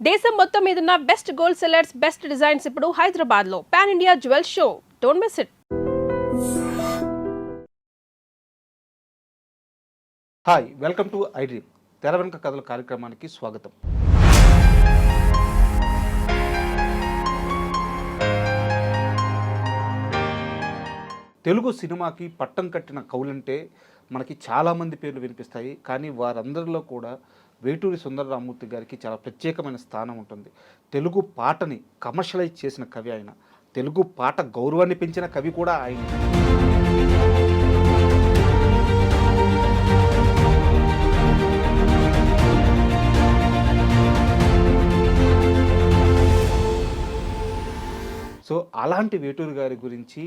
దేశం మొత్తం మీదున్న best gold sellers, best designs ఇప్పుడు హైదరాబాద్ లో pan India jewel show. Don't miss it. Hi, welcome to iDream తెర వెనుక కథల కార్యక్రమానికి స్వాగతం. తెలుగు సినిమాకి పట్టం కట్టిన కవులంటే మనకి చాలామంది పేర్లు వినిపిస్తాయి. కానీ వారందరిలో కూడా వేటూరి సుందరరామూర్తి గారికి చాలా ప్రత్యేకమైన స్థానం ఉంటుంది. తెలుగు పాటని కమర్షియలైజ్ చేసిన కవి ఆయన. తెలుగు పాట గౌరవాన్ని పెంచిన కవి కూడా ఆయన. సో అలాంటి వేటూరు గారి గురించి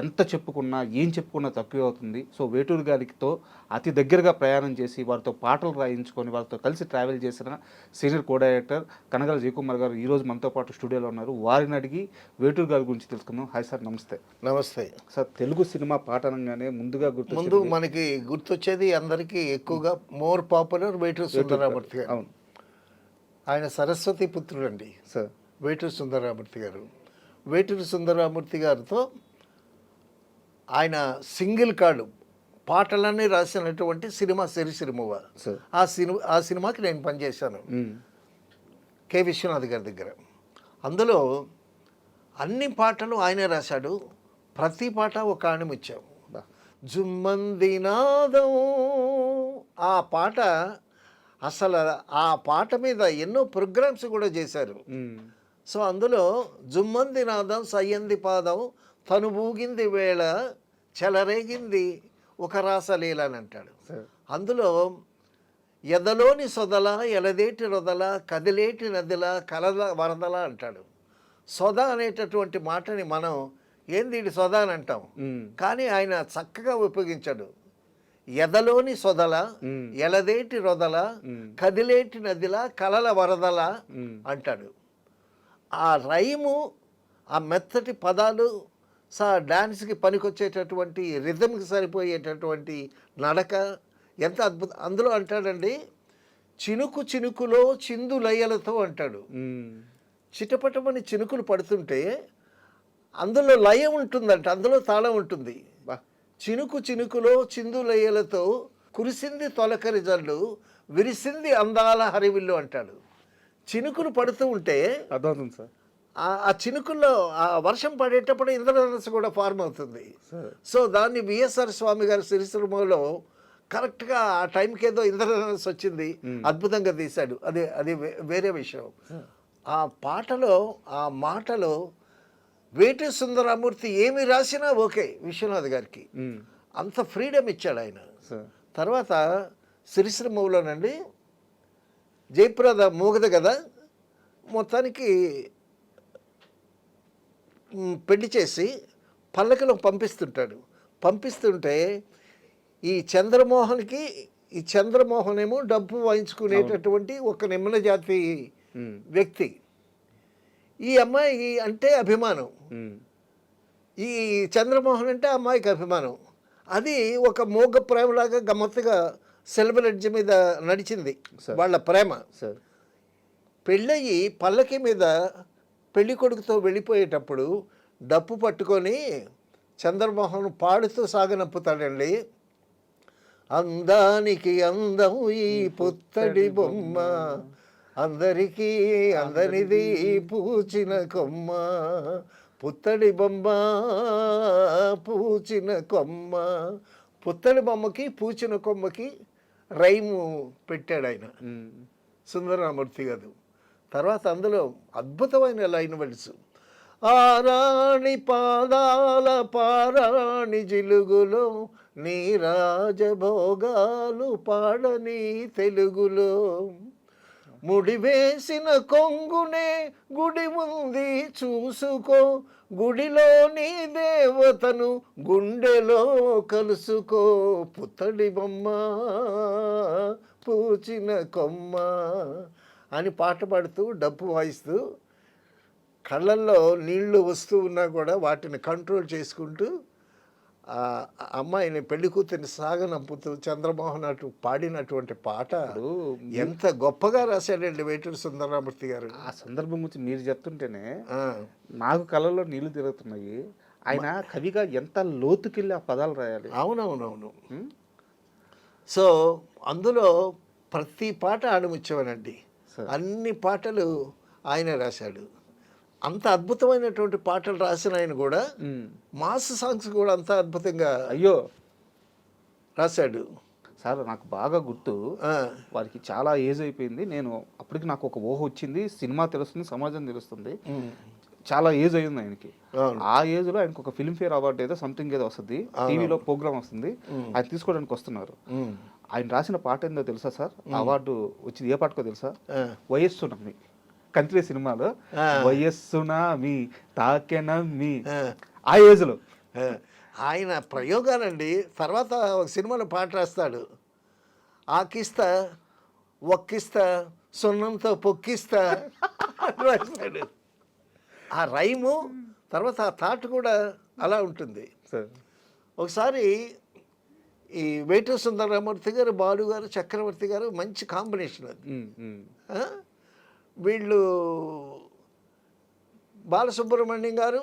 ఎంత చెప్పుకున్నా ఏం చెప్పుకున్నా తక్కువ అవుతుంది. సో వేటూరు గారితో అతి దగ్గరగా ప్రయాణం చేసి వారితో పాటలు రాయించుకొని వారితో కలిసి ట్రావెల్ చేసిన సీనియర్ కో డైరెక్టర్ కనగల జయకుమార్ గారు ఈరోజు మనతో పాటు స్టూడియోలో ఉన్నారు. వారిని అడిగి వేటూరు గారి గురించి తెలుసుకుందాం. హాయ్ సార్, నమస్తే. నమస్తే సార్, తెలుగు సినిమా పాట అనగానే ముందు మనకి గుర్తొచ్చేది అందరికీ ఎక్కువగా మోర్ పాపులర్ వేటూరి సుందరరామూర్తి గారు. అవును, ఆయన సరస్వతి పుత్రుడు అండి సార్. వేటూరి సుందరరామూర్తి గారు. వేటూరి సుందరరామూర్తి గారితో ఆయన సింగిల్ కార్డు పాటలన్నీ రాసినటువంటి సినిమా సిరిసిరిమువ్వ. ఆ సినిమాకి నేను పనిచేశాను కె విశ్వనాథ్ గారి దగ్గర. అందులో అన్ని పాటలు ఆయనే రాశాడు. ప్రతి పాట ఒక ఆణిముత్యం. జుమ్మంది నాదం ఆ పాట, అసలు ఆ పాట మీద ఎన్నో ప్రోగ్రామ్స్ కూడా చేశారు. సో అందులో జుమ్మంది నాదం సయ్యంది పాదం తను ఊగింది వేళ చెలరేగింది ఒక రాసలీల అని అంటాడు. అందులో ఎదలోని సొదల ఎలదేటి రొదల కదిలేటి నదిల కలల వరదల అంటాడు. సొద అనేటటువంటి మాటని మనం ఏంది ఇది సొద అని అంటాం, కానీ ఆయన చక్కగా ఉపయోగించాడు. ఎదలోని సొదల ఎలదేటి రొదల కదిలేటి నదిల కలల వరదల అంటాడు. ఆ రైము, ఆ మెత్తటి పదాలు, డ్యాన్స్కి పనికొచ్చేటటువంటి రిథమ్కి సరిపోయేటటువంటి నడక ఎంత అద్భుతం. అందులో అంటాడండి, చినుకు చినుకులో చిందు లయలతో అంటాడు. చిటపటమని చినుకులు పడుతుంటే అందులో లయ ఉంటుందంట, అందులో తాళం ఉంటుంది. చినుకు చినుకులో చిందు లయలతో కురిసింది తొలకరి జల్లు విరిసింది అందాల హరివిల్లు అంటాడు. చినుకులు పడుతూ ఉంటే అర్థమవుతుంది సార్. ఆ చినుకుల్లో ఆ వర్షం పడేటప్పుడు ఇంద్రధనుస్సు కూడా ఫార్మ్ అవుతుంది. సో దాన్ని విఎస్ఆర్ స్వామి గారి సిరిసిరిమలో కరెక్ట్గా ఆ టైంకి ఏదో ఇంద్రధనుస్సు వచ్చింది, అద్భుతంగా తీశాడు. అది వేరే విషయం. ఆ పాటలో ఆ మాటలో వేటూరి సుందరరామూర్తి ఏమి రాసినా ఓకే విశ్వనాథ్ గారికి. అంత ఫ్రీడమ్ ఇచ్చాడు ఆయన. తర్వాత సిరిసిరిమలోనండి జయప్రద మూగదు కదా, మొత్తానికి పెళ్లి చేసి పల్లకిలో పంపిస్తుంటే ఈ చంద్రమోహన్ ఏమో డబ్బు వాయించుకునేటటువంటి ఒక నిమ్న జాతి వ్యక్తి. ఈ అమ్మాయి అంటే అభిమానం, ఈ చంద్రమోహన్ అంటే అమ్మాయికి అభిమానం. అది ఒక మోగ ప్రేమలాగా గమ్మత్తుగా సిల్వర్ ఎడ్జ్ మీద నడిచింది వాళ్ళ ప్రేమ. పెళ్ళయి పల్లకి మీద పెళ్లి కొడుకుతో వెళ్ళిపోయేటప్పుడు డప్పు పట్టుకొని చంద్రమోహన్ పాడుతూ సాగనంపుతాడండి. అందానికి అందం ఈ పుత్తడి బొమ్మ, అందరికీ అందరిది పూచిన కొమ్మ, పుత్తడి బొమ్మ పూచిన కొమ్మ. పుత్తడి బొమ్మకి పూచిన కొమ్మకి రైము పెట్టాడు ఆయన సుందరరామూర్తి గారు. తర్వాత అందులో అద్భుతమైన లైన్ వర్డ్స్. ఆరాణి పాదాల పారాణి జిలుగులో నీ రాజభోగాలు పాడని తెలుగులో, ముడివేసిన కొంగునే గుడి ఉంది చూసుకో, గుడిలోని దేవతను గుండెలో కలుసుకో, పుత్తడి బొమ్మ పూచిన కొమ్మ అని పాట పాడుతూ డప్పు వాయిస్తూ కళ్ళల్లో నీళ్లు వస్తూ ఉన్నా కూడా వాటిని కంట్రోల్ చేసుకుంటూ ఆ అమ్మాయిని పెళ్లి కూతురిని సాగనంపుతూ చంద్రమోహన్ అటు పాడినటువంటి పాట ఎంత గొప్పగా రాశాడండి వేటూరి సుందరరామూర్తి గారు. ఆ సందర్భం గురించి మీరు చెప్తుంటేనే ఆ, నాకు కళ్ళల్లో నీళ్లు తిరుగుతున్నాయి. ఆయన కవిగా ఎంత లోతుకెళ్ళి ఆ పదాలు రాయాలి. అవునవునవును. ఉం? సో అందులో ప్రతి పాట ఆడముచ్చేవానండి. సరే. అన్ని పాటలు ఆయన రాశాడు. అంత అద్భుతమైనటువంటి పాటలు రాసిన ఆయన కూడా ఉం. మాస్ సాంగ్స్ కూడా అంత అద్భుతంగా అయ్యో రాశాడు. సార్ నాకు బాగా గుర్తు, ఆ, వారికి చాలా ఏజ్ అయిపోయింది. నేను అప్పటికి నాకు ఒక ఊహ వచ్చింది, సినిమా తెలుస్తుంది, సమాజం తెలుస్తుంది. ఉమ్, చాలా ఏజ్ అయింది ఆయనకి. అవును. ఆ ఏజ్లో ఆయనకు ఒక ఫిల్మ్ఫేర్ అవార్డు ఏదో సంథింగ్ ఏదో వస్తుంది, టీవీలో ప్రోగ్రామ్ వస్తుంది, ఆయన తీసుకోవడానికి వస్తున్నారు. ఉమ్, ఆయన రాసిన పాట ఏందో తెలుసా సార్? అవార్డు వచ్చింది ఏ పాటకో తెలుసా? ఆ, వయస్సునమ్మి, కంట్రీ సినిమాలో ఆ. వయస్సునమి తాకెనమ్మి, ఆ, ఆ ఏజ్లో. ఆ. ఆయన ప్రయోగాలండి. తర్వాత ఒక సినిమాలో పాట రాస్తాడు, ఆకిస్తా ఒక్కిస్తా సున్నంతో పొక్కిస్తా అని రాస్తాడు. ఆ రైము తర్వాత ఆ థాట్ కూడా అలా ఉంటుంది. సార్ ఒకసారి ఈ వేటూరి సుందరరామూర్తి గారు, బాలు గారు, చక్రవర్తి గారు మంచి కాంబినేషన్ అది. ఆ? వీళ్ళు బాలసుబ్రహ్మణ్యం గారు,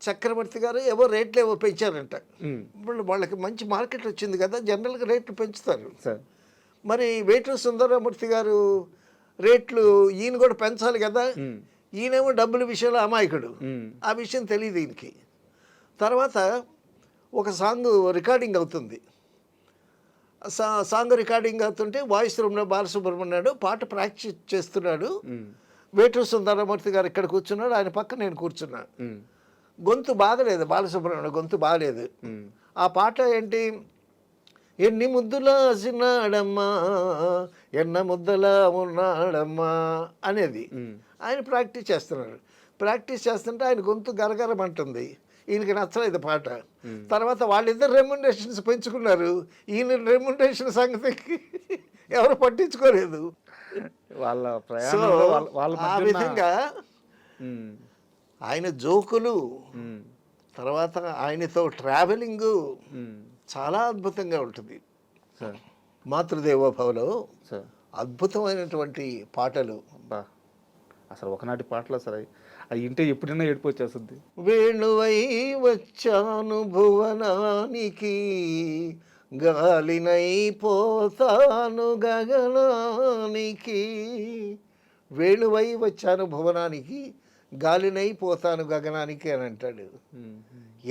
చక్రవర్తి గారు ఏవో రేట్లు ఏవో పెంచారంట. ఇప్పుడు వాళ్ళకి మంచి మార్కెట్ వచ్చింది కదా, జనరల్గా రేట్లు పెంచుతారు. సార్ మరి వేటూరి సుందరరామూర్తి గారు రేట్లు ఈయన కూడా పెంచాలి కదా. ఈయనేమో డబ్బుల విషయంలో అమాయకుడు, ఆ విషయం తెలియదు ఈయనకి. తర్వాత ఒక సాంగ్ రికార్డింగ్ అవుతుంది. సాంగ్ రికార్డింగ్ అవుతుంటే వాయిస్ రూమ్లో బాలసుబ్రహ్మణ్యుడు పాట ప్రాక్టీస్ చేస్తున్నాడు. వేటూరి సుందరరామూర్తి గారు ఇక్కడ కూర్చున్నాడు, ఆయన పక్క నేను కూర్చున్నాను. గొంతు బాగలేదు, బాలసుబ్రహ్మణ్యుడు గొంతు బాగలేదు. ఆ పాట ఏంటి, ఎన్ని ముద్దులా సిన్నాడమ్మా ఎన్న ముద్దలా ఉన్నాడమ్మా అనేది ఆయన ప్రాక్టీస్ చేస్తున్నాడు. ప్రాక్టీస్ చేస్తుంటే ఆయన గొంతు గరగరమంటుంది. ఈయనకి నచ్చలేదు పాట. తర్వాత వాళ్ళిద్దరు రెమ్యునరేషన్స్ పెంచుకున్నారు. ఈయన రెమ్యునరేషన్ సంగతి ఎవరు పట్టించుకోలేదు. వాళ్ళ సో ప్రయాణంలో వాళ్ళ ఆ మధ్యన విధంగా ఆయన జోకులు, ఉమ్, తర్వాత ఆయనతో ట్రావెలింగు ఉమ్, చాలా అద్భుతంగా ఉంటుంది. సార్ మాతృదేవోభవలో సార్ అద్భుతమైనటువంటి పాటలు. బా, అసలు ఒకనాటి పాటలు అసలు అవి వింటే ఎప్పుడైనా ఏడుపు వచ్చేస్తుంది. వేణువై వచ్చాను భువనానికి, గాలినై పోతాను గగనానికి. వేణువై వచ్చాను భువనానికి, గాలినై పోతాను గగనానికి అని అంటాడు.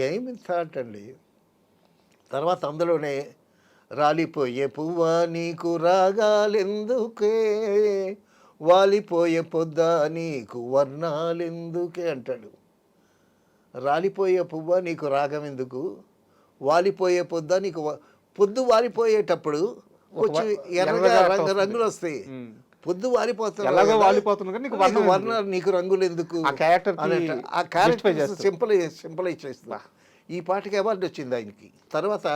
ఏమి థాట్ అండి. తర్వాత అందులోనే రాలిపోయే పువ్వా నీకు రాగాలెందుకే, వాలిపోయే పొద్దా నీకు వర్ణాలెందుకే అంటాడు. రాలిపోయే పువ్వా నీకు రాగం ఎందుకు, వాలిపోయే పొద్దా నీకు పొద్దు వాలిపోయేటప్పుడు వచ్చి ఎర్రగా రంగులు వస్తాయి. పొద్దు వాలిపోతుంది, ఎలాగో వాలిపోతుంది కానీ నీకు వర్ణం వర్ణాలు నీకు రంగులు ఎందుకు, ఆ క్యారెక్టర్ ఆ క్యారెక్టర్ సింపులైజ్ చేస్తుంది. ఈ పాటకి అవార్డు వచ్చింది ఆయనకి. తర్వాత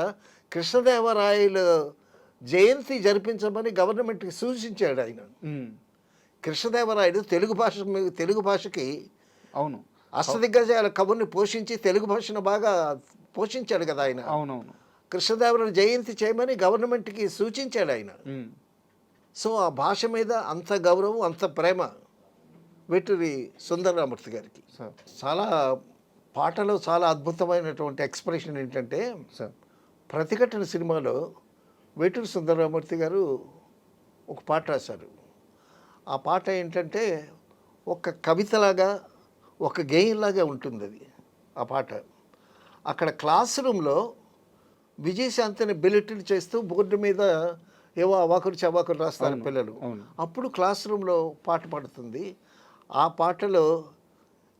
కృష్ణదేవరాయలు జయంతి జరిపించమని గవర్నమెంట్కి సూచించాడు ఆయన. కృష్ణదేవరాయలు తెలుగు భాషకి అవును అష్టదిగ్గజాల కవుల్ని పోషించి తెలుగు భాషను బాగా పోషించాడు కదా ఆయన. అవునవును. కృష్ణదేవరాయలు జయంతి చేయమని గవర్నమెంట్కి సూచించాడు ఆయన. సో ఆ భాష మీద అంత గౌరవం, అంత ప్రేమ వేటూరి సుందరరామూర్తి గారికి. చాలా పాటలో చాలా అద్భుతమైనటువంటి ఎక్స్ప్రెషన్ ఏంటంటే, ప్రతిఘటన సినిమాలో వేటూరి సుందరరామూర్తి గారు ఒక పాట రాశారు. ఆ పాట ఏంటంటే ఒక కవితలాగా, ఒక గేయంలాగా ఉంటుంది అది. ఆ పాట అక్కడ క్లాస్ రూమ్లో విజయశాంతిని బెలిటిల్ చేస్తూ బోర్డు మీద ఏవో అవాకులు చవాకులు రాస్తారు పిల్లలు. అప్పుడు క్లాస్ రూమ్లో పాట పాడుతుంది. ఆ పాటలో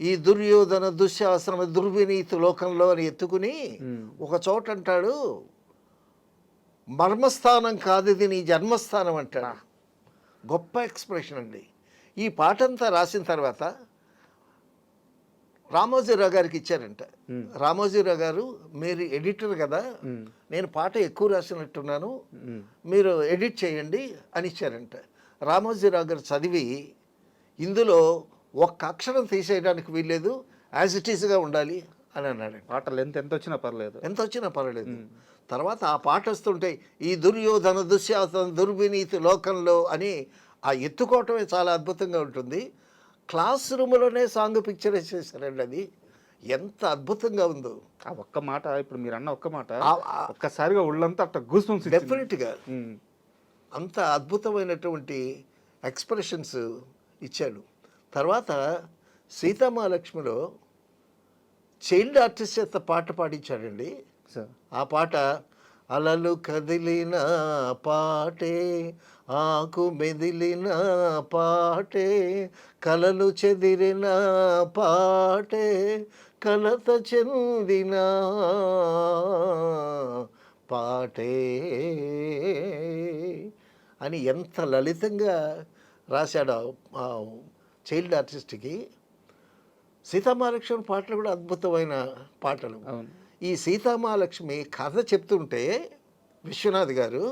ఈ దుర్యోధన దుశ్శాసన దుర్వినీతి లోకంలో అని ఎత్తుకుని ఒక చోట అంటాడు, మర్మస్థానం కాదు ఇది నీ జన్మస్థానం అంటాడు. గొప్ప ఎక్స్ప్రెషన్ అండి. ఈ పాట అంతా రాసిన తర్వాత రామోజీరావు గారికి ఇచ్చారంట. రామోజీరావు గారు, మీరు ఎడిటర్ కదా, నేను పాట ఎక్కువ రాసినట్టున్నాను, మీరు ఎడిట్ చేయండి అని ఇచ్చారంట. రామోజీరావు గారు చదివి, ఇందులో ఒక్క అక్షరం తీసేయడానికి వీల్లేదు, యాజ్ ఇట్ ఈస్గా ఉండాలి అని అన్నాడు. పాటలు ఎంత వచ్చినా పర్లేదు. ఎంత వచ్చినా పర్వాలేదు. తర్వాత ఆ పాట వస్తుంటే ఈ దుర్యోధన దుశ్శాసన దుర్వినీతి లోకంలో అని ఆ ఎత్తుకోవటమే చాలా అద్భుతంగా ఉంటుంది. క్లాస్ రూమ్లోనే సాంగ్ పిక్చరైజ్ చేశారండి. అది ఎంత అద్భుతంగా ఉందో ఆ ఒక్క మాట, ఇప్పుడు మీరు అన్న ఒక్క మాట ఆ- ఒక్కసారిగా ఒళ్ళంతా అట్లా గూస్ బంప్స్ డెఫినెట్గా అంత అద్భుతమైనటువంటి ఎక్స్ప్రెషన్స్ ఇచ్చాడు. తర్వాత సీతామహాలక్ష్మిలో చైల్డ్ ఆర్టిస్ట్ చేత పాట పాడించాడండి. సార్ ఆ పాట అలలు కదిలిన పాటే, ఆకు మెదిలిన పాటే, కలలు చెదిరిన పాటే, కలత చెందిన పాటే అని ఎంత లలితంగా రాశాడు ఆ చైల్డ్ ఆర్టిస్ట్కి. సీతామహాలక్ష్మి పాటలు కూడా అద్భుతమైన పాటలు. అవును. ఈ సీతామహాలక్ష్మి కథ చెప్తుంటే విశ్వనాథ్ గారు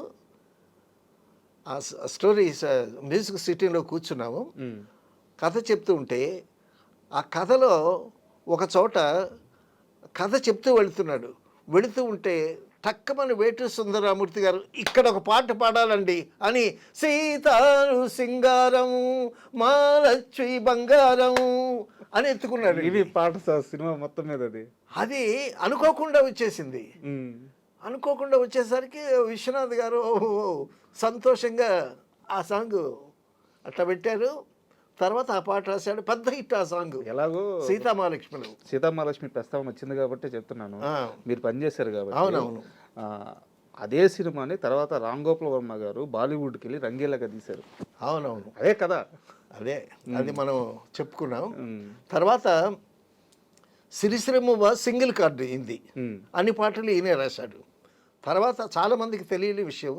ఆ స్టోరీ మ్యూజిక్ సిటీలో కూర్చున్నాము. కథ చెప్తూ ఉంటే ఆ కథలో ఒక చోట కథ చెప్తూ వెళుతూ ఉంటే టక్కమని వేటూరి సుందరరామూర్తి గారు ఇక్కడ ఒక పాట పాడాలండి అని సీతాను సింగారం మా లక్ష్మి బంగారం అని ఎత్తుకున్నాడు. ఇది పాట సార్ సినిమా మొత్తం మీద అది అనుకోకుండా వచ్చేసింది. అనుకోకుండా వచ్చేసరికి విశ్వనాథ్ గారు సంతోషంగా ఆ సాంగ్ అట్లా పెట్టారు. తర్వాత ఆ పాట రాశాడు, పెద్ద హిట్ ఆ సాంగ్. ఎలాగో సీతామహాలక్ష్మి ప్రస్తావన వచ్చింది కాబట్టి చెప్తున్నాను. మీరు పనిచేశారు కాబట్టి. అవునవును. అదే సినిమాని తర్వాత రామ్ గోపాల్ వర్మ గారు బాలీవుడ్కి వెళ్ళి రంగేలాగా తీశారు. అవునవును, అదే కదా. అదే అది మనం చెప్పుకున్నాం. తర్వాత సిరిశ్రమ సింగిల్ కార్డు అయింది. అన్ని పాటలు ఈయనే రాశాడు. తర్వాత చాలా మందికి తెలియని విషయం,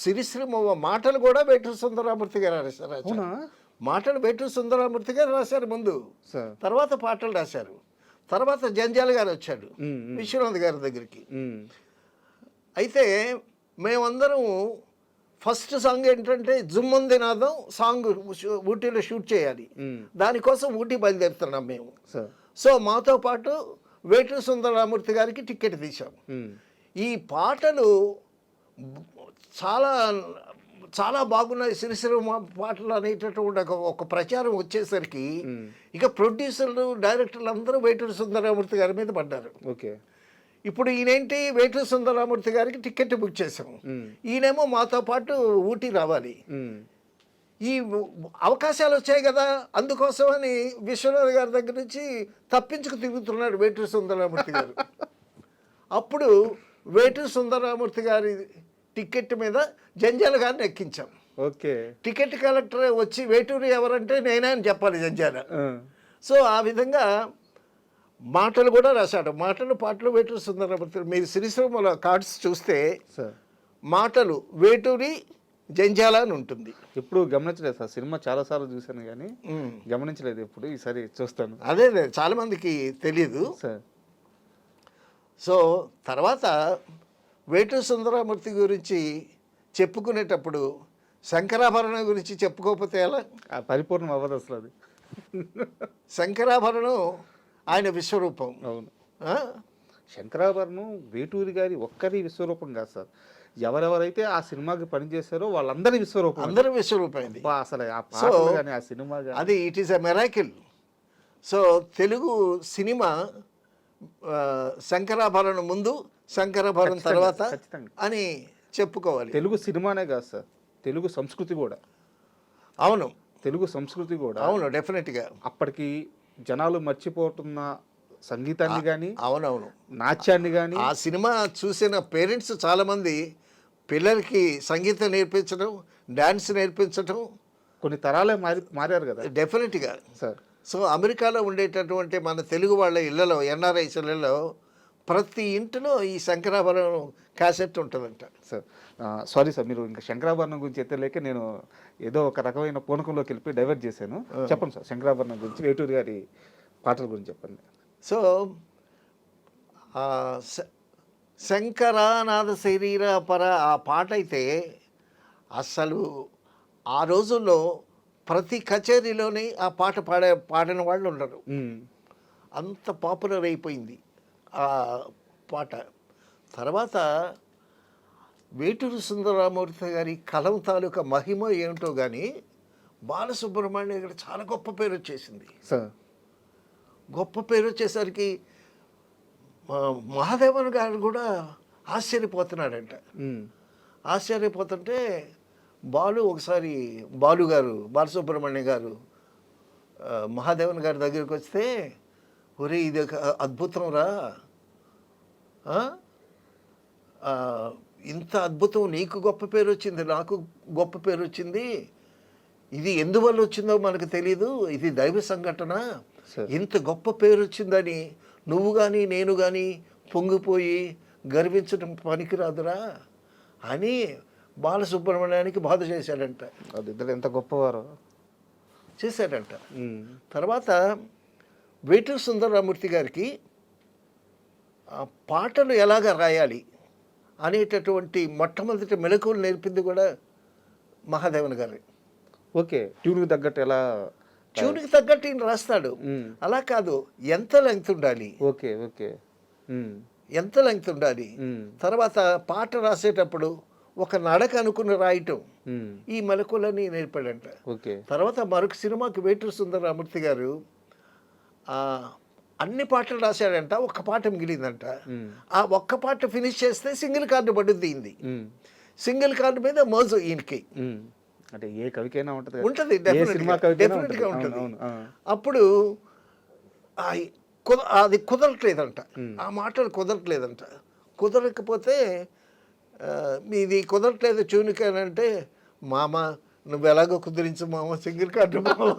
సిరిశ్రమ మాటలు కూడా వేటూరి సుందరరామూర్తి గారు రాశారు. మాటలు వేటూరి సుందరరామూర్తి గారు రాశారు ముందు, తర్వాత పాటలు రాశారు. తర్వాత జంజాల గారు వచ్చాడు విశ్వనాథ్ గారి దగ్గరికి. అయితే మేమందరం ఫస్ట్ సాంగ్ ఏంటంటే జుమ్మంది నాదం సాంగ్ ఊటీలో షూట్ చేయాలి. దానికోసం ఊటీ బయలుదేరుతున్నాం మేము. సో మాతో పాటు వేటూరి సుందరరామూర్తి గారికి టికెట్ తీసాం. ఈ పాటలు చాలా చాలా బాగున్నాయి, సిరిసిరిమ పాటలు అనేటటువంటి ఒక ప్రచారం వచ్చేసరికి ఇక ప్రొడ్యూసర్లు డైరెక్టర్లు అందరూ వేటూరి సుందరరామూర్తి గారి మీద పడ్డారు. ఓకే. ఇప్పుడు ఈయనేంటి వేటూరి సుందరరామూర్తి గారికి టికెట్ బుక్ చేసాము, ఈయనేమో మాతో పాటు ఊటీ రావాలి. ఈ అవకాశాలు వచ్చాయి కదా, అందుకోసమని విశ్వనాథ్ గారి దగ్గర నుంచి తప్పించుకు తిరుగుతున్నాడు వేటూరి సుందరరామూర్తి గారు. అప్పుడు వేటూరి సుందరరామూర్తి గారి టికెట్ మీద జంజాల గారిని ఎక్కించాం. ఓకే. టికెట్ కలెక్టర్ వచ్చి వేటూరి ఎవరంటే నేనే అని చెప్పాలి జంజాల. సో ఆ విధంగా మాటలు కూడా రాశాడు. పాటలు వేటూరి సుందరరామూర్తి. మీరు సిరిశ్రమల కార్డ్స్ చూస్తే మాటలు వేటూరి జంజాల అని ఉంటుంది. ఇప్పుడు గమనించలేదు సార్, సినిమా చాలాసార్లు చూశాను కానీ గమనించలేదు ఎప్పుడు. ఈసారి చూస్తాను. అదే చాలా మందికి తెలియదు సార్. సో తర్వాత వేటూరి సుందరరామూర్తి గురించి చెప్పుకునేటప్పుడు శంకరాభరణం గురించి చెప్పుకోకపోతే ఎలా? పరిపూర్ణం అవ్వదు అసలు అది. శంకరాభరణం ఆయన విశ్వరూపం. అవును. శంకరాభరణం వేటూరి గారి ఒక్కరి విశ్వరూపం కాదు సార్, ఎవరెవరైతే ఆ సినిమాకి పనిచేశారో వాళ్ళందరి విశ్వరూపం. అందరూ విశ్వరూపం. అసలు ఆ పాటలు కానీ ఆ సినిమా అది it is a miracle. So Telugu cinema Sankarabharanam ముందు, శంకరాభరణం తర్వాత అని చెప్పుకోవాలి. తెలుగు సినిమానే కాదు సార్, తెలుగు సంస్కృతి కూడా. అవును, తెలుగు సంస్కృతి కూడా. అవును, డెఫినెట్గా. అప్పటికి జనాలు మర్చిపోతున్న సంగీతాన్ని కానీ, అవునవును, నాట్యాన్ని కానీ, ఆ సినిమా చూసిన పేరెంట్స్ చాలామంది పిల్లలకి సంగీతం నేర్పించడం, డ్యాన్స్ నేర్పించడం, కొన్ని తరాలే మారారు కదా. డెఫినెట్గా సార్. సో అమెరికాలో ఉండేటటువంటి మన తెలుగు వాళ్ళ ఇళ్లలో, ఎన్ఆర్ఐస్ ఇళ్లలో ప్రతి ఇంటిలో ఈ శంకరాభరణం క్యాసెట్ ఉంటుందంట. సార్ సారీ సార్, మీరు ఇంకా శంకరాభరణం గురించి ఎత్తలేక నేను ఏదో ఒక రకమైన పూనకంలోకి వెళ్ళి డైవర్ట్ చేశాను. చెప్పండి సార్, శంకరాభరణం గురించి, వేటూరి గారి పాటల గురించి చెప్పండి. సో శంకరానాథ శరీర పర ఆ పాట అయితే అసలు ఆ రోజుల్లో ప్రతి కచేరీలోని ఆ పాట పాడిన వాళ్ళు ఉండరు, అంత పాపులర్ అయిపోయింది. ఆ పాట. తర్వాత వేటూరి సుందరరామూర్తి గారి కలం తాలూకా మహిమ ఏమిటో కానీ బాలసుబ్రహ్మణ్యం గారు చాలా గొప్ప పేరు వచ్చేసింది. సార్ గొప్ప పేరు వచ్చేసరికి మహాదేవన్ గారు కూడా ఆశ్చర్యపోతున్నాడంట. ఆశ్చర్యపోతుంటే ఒకసారి బాలసుబ్రహ్మణ్యం గారు మహాదేవన్ గారి దగ్గరికి వస్తే, ఒరే ఇది ఒక అద్భుతం రా, ఇంత అద్భుతం, నీకు గొప్ప పేరు వచ్చింది, నాకు గొప్ప పేరు వచ్చింది, ఇది ఎందువల్ల వచ్చిందో మనకు తెలీదు, ఇది దైవ సంఘటన, ఇంత గొప్ప పేరు వచ్చిందని నువ్వు కానీ నేను కానీ పొంగిపోయి గర్వించడం పనికిరాదురా అని బాలసుబ్రహ్మణ్యానికి బాధ చేశాడంట. అది ఇద్దరు ఎంత గొప్పవారు చేశాడంట. తర్వాత వేటూరి సుందరరామూర్తి గారికి పాటలు ఎలాగ రాయాలి అనేటటువంటి మొట్టమొదటి మెలకువలు నేర్పింది కూడా మహాదేవన్ గారు. ఓకే, ట్యూన్కి తగ్గట్టు ఎలా, ట్యూన్కి తగ్గట్టు ఈయన రాస్తాడు. అలా కాదు, ఎంత లెంగ్త్ ఉండాలి, ఓకే ఓకే, ఎంత లెంగ్త్ ఉండాలి. తర్వాత పాట రాసేటప్పుడు ఒక నడక అనుకుని రాయటం, ఈ మెలకువలని నేర్పాడంట. ఓకే. తర్వాత మరొక సినిమాకి వేటూరి సుందరరామూర్తి గారు అన్ని పాటలు రాశాడంట, ఒక్క పాట మిగిలిందంట. ఆ ఒక్క పాట ఫినిష్ చేస్తే సింగిల్ కార్డు పడుద్ది. సింగిల్ కార్డు మీద మోజు ఈయనకి. అంటే ఏ కవికైనా ఉంటుంది, డెఫినెట్గా ఉంటుంది. అప్పుడు అది కుదరట్లేదంట, ఆ మాటలు కుదరట్లేదంట. కుదరకపోతే మీది కుదరట్లేదు ట్యూన్కి మామ నువ్వు ఎలాగో కుదిరించు మామ, సింగిల్ కార్డు మామ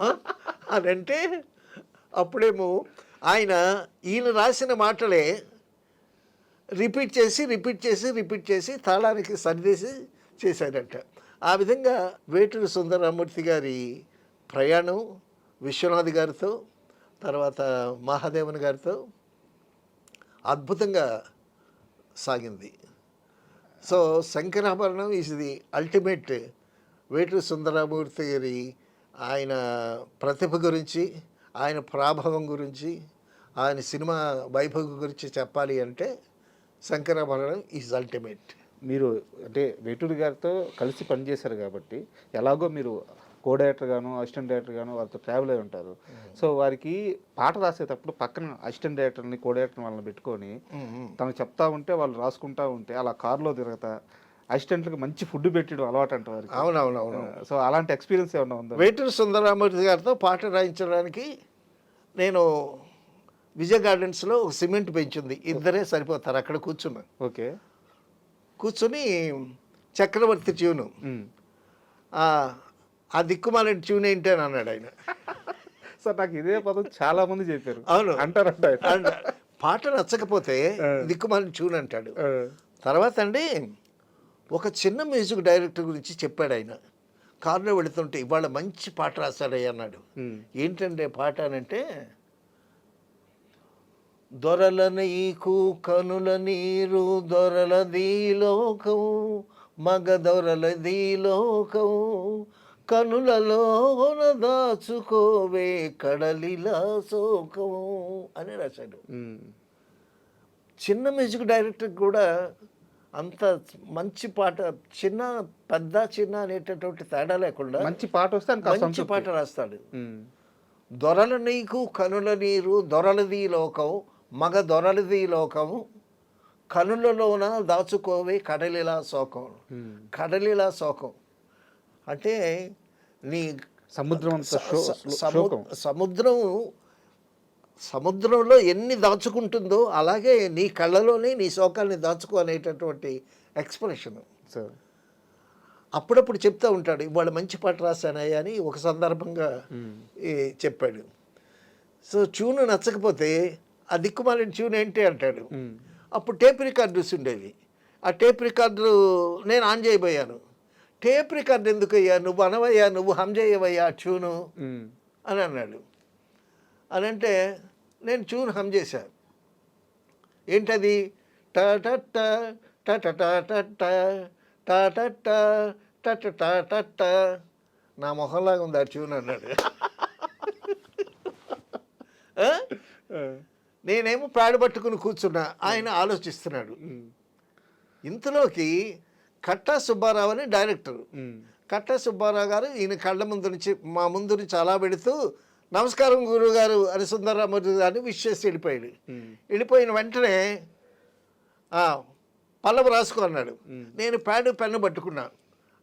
అని అంటే, అప్పుడేమో ఈయన రాసిన మాటలే రిపీట్ చేసి తాళానికి సరిదేసి చేశాడంట. ఆ విధంగా వేటూరి సుందరరామూర్తి గారి ప్రయాణం విశ్వనాథ్ గారితో, తర్వాత మహాదేవన్ గారితో అద్భుతంగా సాగింది. So Sankarabharanam is the ultimate. Veturi Sundararamamurthy గారి ఆయన ప్రతిభ గురించి, ఆయన ప్రాభవం గురించి, ఆయన సినిమా వైభవం గురించి చెప్పాలి అంటే శంకరాభరణం ఈజ్ అల్టిమేట్. మీరు అంటే వేటూరి గారితో కలిసి పనిచేశారు కాబట్టి ఎలాగో మీరు కో డైరెక్టర్ గాను అసిస్టెంట్ డైరెక్టర్ గాను వారితో ట్రావెల్ అయి ఉంటారు. సో వారికి పాట రాసేటప్పుడు పక్కన అసిస్టెంట్ డైరెక్టర్ని కో డైరెక్టర్ వాళ్ళని పెట్టుకొని తను చెప్తా ఉంటే వాళ్ళు రాసుకుంటా ఉంటే అలా కారులో తిరగతా అసిస్టెంట్లకు మంచి ఫుడ్ పెట్టడం అలవాటు అంట వారికి. అవునవునవును. సో అలాంటి ఎక్స్పీరియన్స్ ఏమన్నా ఉందా? వేటూరి సుందరరామూర్తి గారితో పాట రాయించడానికి నేను విజయ్ గార్డెన్స్లో ఒక సిమెంట్ బెంచ్ ఉంది, ఇద్దరే సరిపోతారు, అక్కడ కూర్చున్నాను. ఓకే. కూర్చొని చక్రవర్తి ట్యూను, ఆ దిక్కుమాల ట్యూన్ ఏంటి అని అన్నాడు ఆయన. సార్ నాకు ఇదే పదం చాలా మంది చెప్పారు. అవును అంటారంట. పాట నచ్చకపోతే దిక్కుమాల ట్యూన్ అంటాడు. తర్వాత ఒక చిన్న మ్యూజిక్ డైరెక్టర్ గురించి చెప్పాడు ఆయన. కారులో వెళుతుంటే ఇవాళ మంచి పాట రాశాడయ్య అన్నాడు. ఏంటంటే పాట అనంటే, దొరల నీకు కనుల నీరు దొరలది లోకం, మగ దొరలది లోకం, కనులలోన దాచుకోవే కడలిలా శోకం అని రాశాడు. చిన్న మ్యూజిక్ డైరెక్టర్ కూడా అంత మంచి పాట, చిన్న పెద్ద చిన్న అనేటటువంటి తేడా లేకుండా మంచి పాట వస్తే మంచి పాట రాస్తాడు. దొరల నీకు కనుల నీరు దొరలది లోకం, మగ దొరలది లోకం, కనులలోన దాచుకోవే కడలిలా శోకం. కడలిలా శోకం అంటే నీ సముద్రంలో ఎన్ని దాచుకుంటుందో అలాగే నీ కళ్ళలోనే నీ శోకాల్ని దాచుకో అనేటటువంటి ఎక్స్ప్రెషన్. అప్పుడప్పుడు చెప్తూ ఉంటాడు, ఇవాళ మంచి పాట రాశానయ్యా అని ఒక సందర్భంగా చెప్పాడు. సో ట్యూన్ నచ్చకపోతే ఆ దిక్కుమాలిన ట్యూన్ ఏంటి అంటాడు. అప్పుడు టేప్ రికార్డర్స్ ఉండేవి. ఆ టేప్ రికార్డు నేను ఆన్ చేయబోయాను. టేప్ రికార్డు ఎందుకు అయ్యా, నువ్వు అనవయ్యా, నువ్వు హమ్ చేయవయ్యా ట్యూను అని అన్నాడు. అని అంటే నేను ట్యూన్ హమ్ చేశాను. ఏంటది, ట ట ట ట ట ట ట ట ట, నా మొహంలాగా ఉంది ఆ ట్యూన్ అన్నాడు. నేనేమో ప్యాడ్ పట్టుకుని కూర్చున్నా, ఆయన ఆలోచిస్తున్నాడు. ఇంతలోకి కట్టా సుబ్బారావు అని డైరెక్టర్. కట్టా సుబ్బారావు గారు ఈయన కళ్ళ ముందు నుంచి మా ముందు నుంచి అలా పెడుతూ నమస్కారం గురువు గారు అని సుందరరామూర్తి గారిని విష్ చేసి వెళ్ళిపోయాడు. వెళ్ళిపోయిన వెంటనే పల్లవి రాసుకో అన్నాడు. నేను ప్యాడ్ పెన్ను పట్టుకున్నా.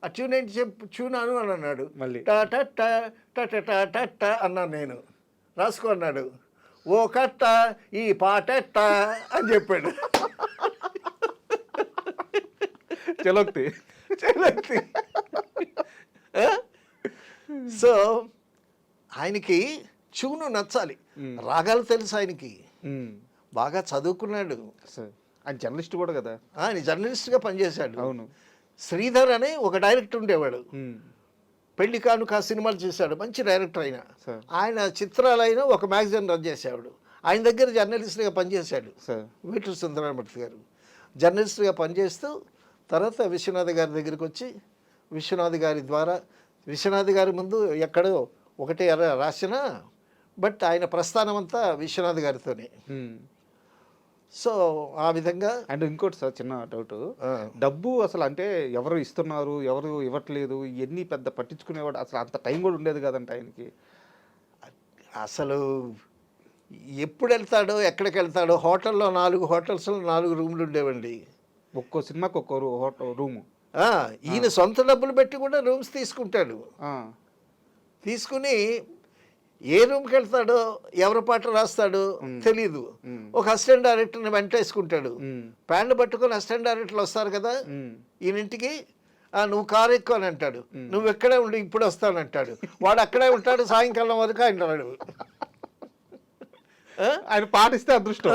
ఆ ట్యూన్ ఏంటి ట్యూనాను అని అన్నాడు. టా టా టా టా టా టా టా అన్నాను. నేను రాసుకో అన్నాడు. ఓ కట్ట ఈ పాటెట్ట అని చెప్పాడు. చలోక్తి. సో ఆయనకి ట్యూను నచ్చాలి, రాగాలు తెలుసు ఆయనకి, బాగా చదువుకున్నాడు. ఆయన జర్నలిస్ట్ కూడా కదా. ఆయన జర్నలిస్ట్గా పనిచేశాడు. అవును. శ్రీధర్ అని ఒక డైరెక్టర్ ఉండేవాడు. పెళ్లి కానుక సినిమాలు చేశాడు, మంచి డైరెక్టర్ అయినా. ఆయన చిత్రాలైన ఒక మ్యాగజైన్ రన్ చేసేవాడు. ఆయన దగ్గర జర్నలిస్ట్గా పనిచేశాడు వేటూరి సుందరరామూర్తి గారు. జర్నలిస్ట్గా పనిచేస్తూ తర్వాత విశ్వనాథ్ గారి దగ్గరికి వచ్చి విశ్వనాథ్ గారి ద్వారా, విశ్వనాథ్ గారి ముందు ఎక్కడో ఒకటే రాసిన, బట్ ఆయన ప్రస్థానం అంతా విశ్వనాథ్ గారితోనే. సో ఆ విధంగా. అండ్ ఇంకోటి సార్, చిన్న డౌట్, డబ్బు అసలు అంటే ఎవరు ఇస్తున్నారు ఎవరు ఇవ్వట్లేదు ఎన్ని పెద్ద పట్టించుకునేవాడు, అసలు అంత టైం కూడా ఉండేది కదంట ఆయనకి. అసలు ఎప్పుడు వెళ్తాడో ఎక్కడికి వెళ్తాడో, హోటల్లో 4 హోటల్స్లో 4 రూమ్లు ఉండేవండి. ఒక్కో సినిమాకి ఒక్కో రూము. ఈయన సొంత డబ్బులు పెట్టి కూడా రూమ్స్ తీసుకుంటాడు. తీసుకుని ఏ రూమ్కి వెళ్తాడో ఎవరి పాట రాస్తాడో తెలీదు. ఒక అసిస్టెంట్ డైరెక్టర్ని వెంటేసుకుంటాడు. ప్యాండ్ పట్టుకొని అసిస్టెంట్ డైరెక్టర్లు వస్తారు కదా ఈయనింటికి, నువ్వు కారు ఎక్కువ అని అంటాడు. నువ్వు ఎక్కడే ఉండి ఇప్పుడు వస్తానంటాడు. వాడు అక్కడే ఉంటాడు సాయంకాలం వరకు. ఆయన పాటిస్తే అదృష్టం.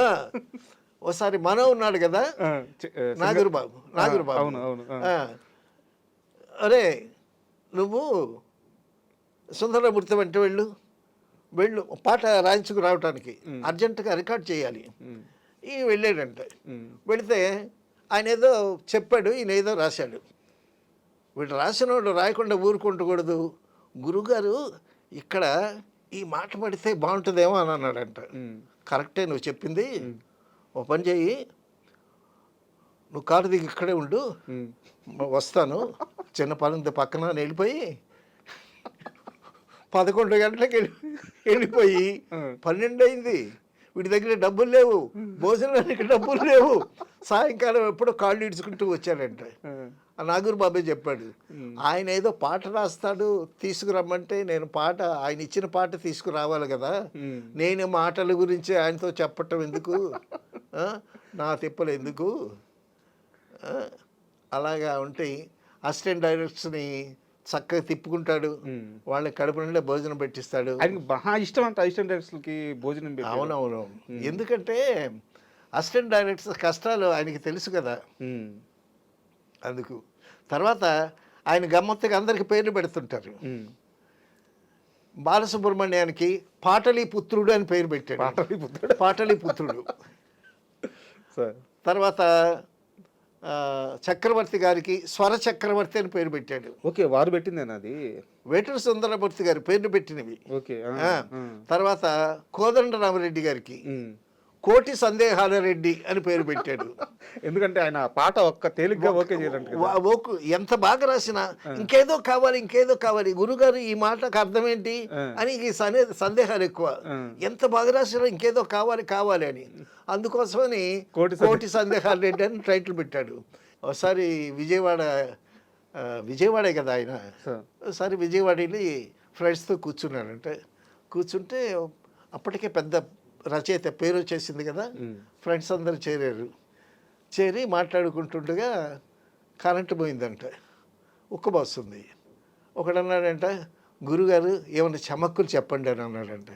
ఒకసారి మనో ఉన్నాడు కదా, నాగూరుబాబు. అరే నువ్వు సుందరమూర్తి వెంట వెళ్ళు పాట రాయించుకు రావటానికి అర్జెంటుగా రికార్డ్ చేయాలి. ఈ వెళ్ళాడంట. వెళితే ఆయన ఏదో చెప్పాడు, ఈయన ఏదో రాశాడు. వీడు రాసినోడు రాయకుండా ఊరుకుంటకూడదు, గురుగారు ఇక్కడ ఈ మాట పడితే బాగుంటుందేమో అని అన్నాడంట. కరెక్టే నువ్వు చెప్పింది, ఓ పని చెయ్యి, నువ్వు కారు దిగి ఇక్కడే ఉండు, వస్తాను, చిన్న పని పక్కన వెళ్ళిపోయి 11 గంటలకు వెళ్ళిపోయి 12 అయింది. వీడి దగ్గర డబ్బులు లేవు, భోజనానికి డబ్బులు లేవు. సాయంకాలం ఎప్పుడో కాళ్ళు ఇడ్చుకుంటూ వచ్చాడంట. నాగూరు బాబాయ్ చెప్పాడు, ఆయన ఏదో పాట రాస్తాడు తీసుకురమ్మంటే నేను ఆయన ఇచ్చిన పాట తీసుకురావాలి కదా, నేను మాటల గురించి ఆయనతో చెప్పటం ఎందుకు, నా తిప్పలు ఎందుకు. అలాగా ఉంటాయి. అసిస్టెంట్ డైరెక్టర్స్ని చక్కగా తిప్పుకుంటాడు, వాళ్ళకి కడుపు నిండా భోజనం పెట్టిస్తాడు. ఆయనకి బాగా ఇష్టం అంటే అసిస్టెంట్ డైరెక్టర్స్కి భోజనం. అవునవును, ఎందుకంటే అసిస్టెంట్ డైరెక్టర్స్ కష్టాలు ఆయనకి తెలుసు కదా, అందుకు. తర్వాత ఆయన గమ్మత్తుగా అందరికి పేర్లు పెడుతుంటారు. బాలసుబ్రహ్మణ్యానికి పాటలీపుత్రుడు అని పేరు పెట్టాడు. పాటలీపుత్రుడు. తర్వాత చక్రవర్తి గారికి స్వర చక్రవర్తి అని పేరు పెట్టాడు. ఓకే, వారు పెట్టిందేనా అది? వేటూరి సుందరమూర్తి గారి పేర్లు పెట్టినవి. ఓకే. తర్వాత కోదండరామరెడ్డి గారికి కోటి సందేహాల రెడ్డి అని పేరు పెట్టాడు. ఎందుకంటే ఆయన పాట ఒక్క తేలిగ్గా ఓకే చేయాలంటే ఎంత బాగా రాసినా ఇంకేదో కావాలి గురుగారు ఈ మాటకు అర్థం ఏంటి అని ఈ సందేహాలు ఎక్కువ. ఎంత బాగా రాసినా ఇంకేదో కావాలి అని. అందుకోసమని కోటి సందేహాల రెడ్డి అని టైటిల్ పెట్టాడు. ఒకసారి విజయవాడే కదా ఆయన. ఒకసారి విజయవాడ వెళ్ళి ఫ్రెండ్స్తో కూర్చున్నాడంటే, కూర్చుంటే అప్పటికే పెద్ద రచయిత పేరు వచ్చేసింది కదా, ఫ్రెండ్స్ అందరూ చేరి మాట్లాడుకుంటుండగా కరెంటు పోయిందంట, ఉక్కబోస్తుంది. ఒకడన్నాడంట, గురుగారు ఏమన్నా చమక్కులు చెప్పండి అని అన్నాడంట.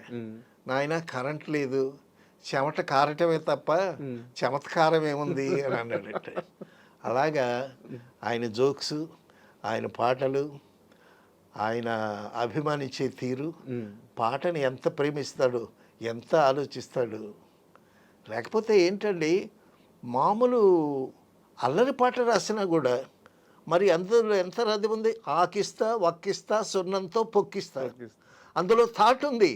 నాయన కరెంట్ లేదు, చెమట కారటమే తప్ప చమత్కారం ఏముంది అని అన్నాడంట. అలాగా ఆయన జోక్స్, ఆయన పాటలు, ఆయన అభిమానించే తీరు, పాటని ఎంత ప్రేమిస్తాడు, ఎంత ఆలోచిస్తాడు. లేకపోతే ఏంటండి, మామూలు అల్లరి పాట రాసినా కూడా మరి అందులో ఎంత రద్దు ఉంది. ఆకిస్తా వక్కిస్తా సున్నంతో పొక్కిస్తా, అందులో థాట్ ఉంది,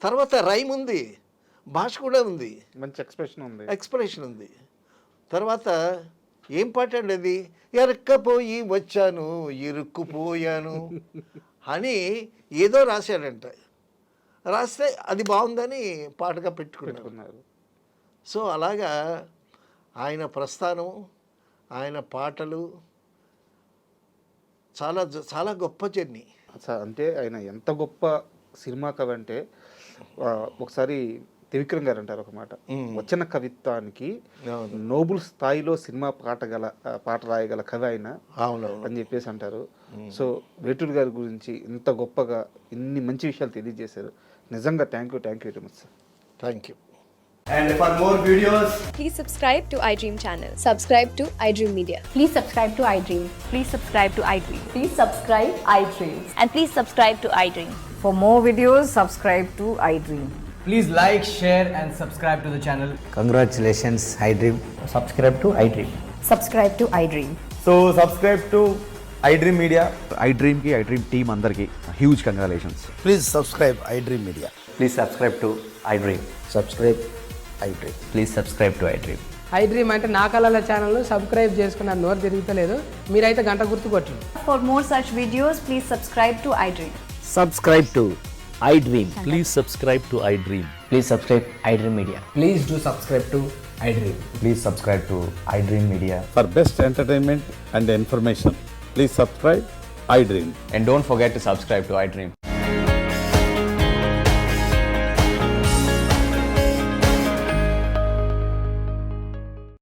తర్వాత రైమ్ ఉంది, భాష కూడా ఉంది, మంచి ఎక్స్ప్రెషన్ ఉంది. ఎక్స్ప్రెషన్ ఉంది. తర్వాత ఏం పాట అండి అది, ఎరక్కపోయి వచ్చాను ఇరుక్కుపోయాను అని ఏదో రాశాడంట. రాస్తే అది బాగుందని పాటగా పెట్టుకున్నారు. సో అలాగా ఆయన ప్రస్థానం, ఆయన పాటలు చాలా చాలా గొప్ప జర్నీ. అంటే ఆయన ఎంత గొప్ప సినిమా కవి అంటే ఒకసారి త్రివిక్రమ్ గారు అంటారు ఒక మాట, వచన కవిత్వానికి నోబుల్ స్థాయిలో సినిమా పాట రాయగల కవి ఆయన అని చెప్పేసి అంటారు. సో వేటూరు గారి గురించి ఇంత గొప్పగా ఇన్ని మంచి విషయాలు తెలియజేశారు. నిజంగా thank you very much sir. Thank you. And for more videos, Please subscribe to iDream channel. Subscribe to iDream Media. Please subscribe to iDream. Please subscribe to iDream. Please subscribe iDream. And please subscribe to iDream. For more videos, subscribe to iDream. please like, share and subscribe to the channel. Congratulations, iDream. Subscribe to iDream. Subscribe to iDream. So subscribe to iDream Media. iDream ki iDream team andarki huge congratulations. Please subscribe iDream Media. Please subscribe to iDream. Subscribe iDream. Please subscribe to iDream. iDream అంటే నా కళల channel subscribe చేసుకున్న నోరు తిరుగుతలేదు, మీరైతే గంట గుర్తు కొట్టండి. For more such videos, please subscribe to iDream. Subscribe to iDream. Please subscribe to iDream. Please subscribe iDream Media. Please do subscribe to iDream. Please subscribe to iDream Media. For best entertainment and information, please subscribe iDream. And don't forget to subscribe to iDream.